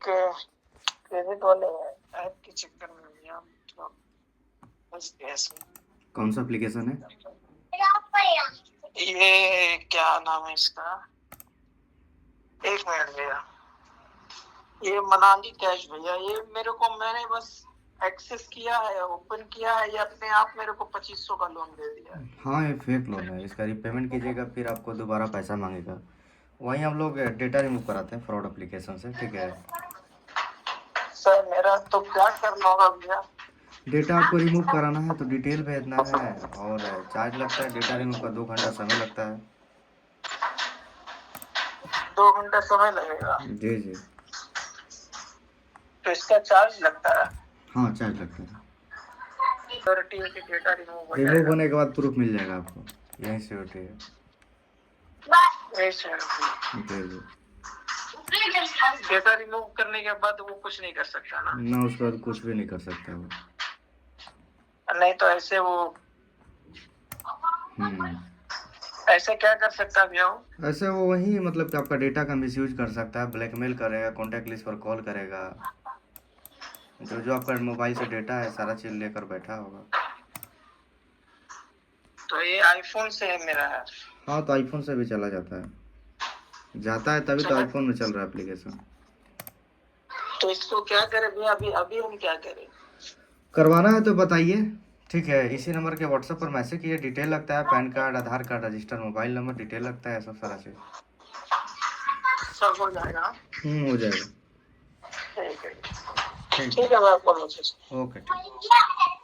Credit वाले app के चक्कर में भैया मतलब फंस गया इसमें। कौन सा एप्लीकेशन है? ये क्या नाम है इसका, एक मिनट भैया, ये मनाली कैश भैया। ये मेरे को, मैंने बस एक्सेस किया है, ओपन किया है, ये अपने आप मेरे को 2500 का लोन दे दिया है। हाँ, ये फेक लोन है। इसका रिपेमेंट कीजिएगा फिर आपको दोबारा पैसा मांगेगा। वहीं हम लोग डेटा रिमूव कराते हैं फ्रॉड एप्लीकेशन से, ठीक है। सर मेरा तो क्या करना होगा भैया? डेटा आपको रिमूव कराना है तो डिटेल भेजना है और चार्ज लगता है। डेटा रिमूव का 2 घंटा समय लगता है। 2 घंटा समय लगेगा? जी जी। तो इसका चार्ज लगता है? हाँ, चार्ज लगता है। सिक्योरिटी के डेटा रिमूव हो रिमूव जाएगा? होने के बाद प्रूफ मिल जाएगा आपको, यही सिक्योरिटी है। जी जी। डेटा रिमूव करने के बाद वो कुछ नहीं कर सकता ना? ना, उसके बाद कुछ भी नहीं कर सकता वो। नहीं तो ऐसे वो ऐसे क्या कर सकता है भैया वो? ऐसे वो वही मतलब कि आपका डेटा का मिसयूज कर सकता है, ब्लैकमेल करेगा, कॉन्टैक्ट लिस्ट पर कॉल करेगा। जो जो आपका मोबाइल से डेटा है सारा चीज़ लेकर बैठा होगा। तो ये आईफोन से है मेरा है? हाँ, तो आईफोन से भी चला जाता है तभी तो आईफोन में चल रहा है एप्लीकेशन। तो इसको क्या करें भैया? अभी अभी हम क्या करें? करवाना है तो बताइए, ठीक है। इसी नंबर के व्हाट्सएप पर मैसेज कीजिए। डिटेल लगता है, PAN card, Aadhaar card, register mobile number, detail लगता है, सब सारा चीज़। सब हो जाएगा? हो जाएगा। ठीक है, ठीक ठीक है, मैं आपको मैसेज। ओके, ठीक।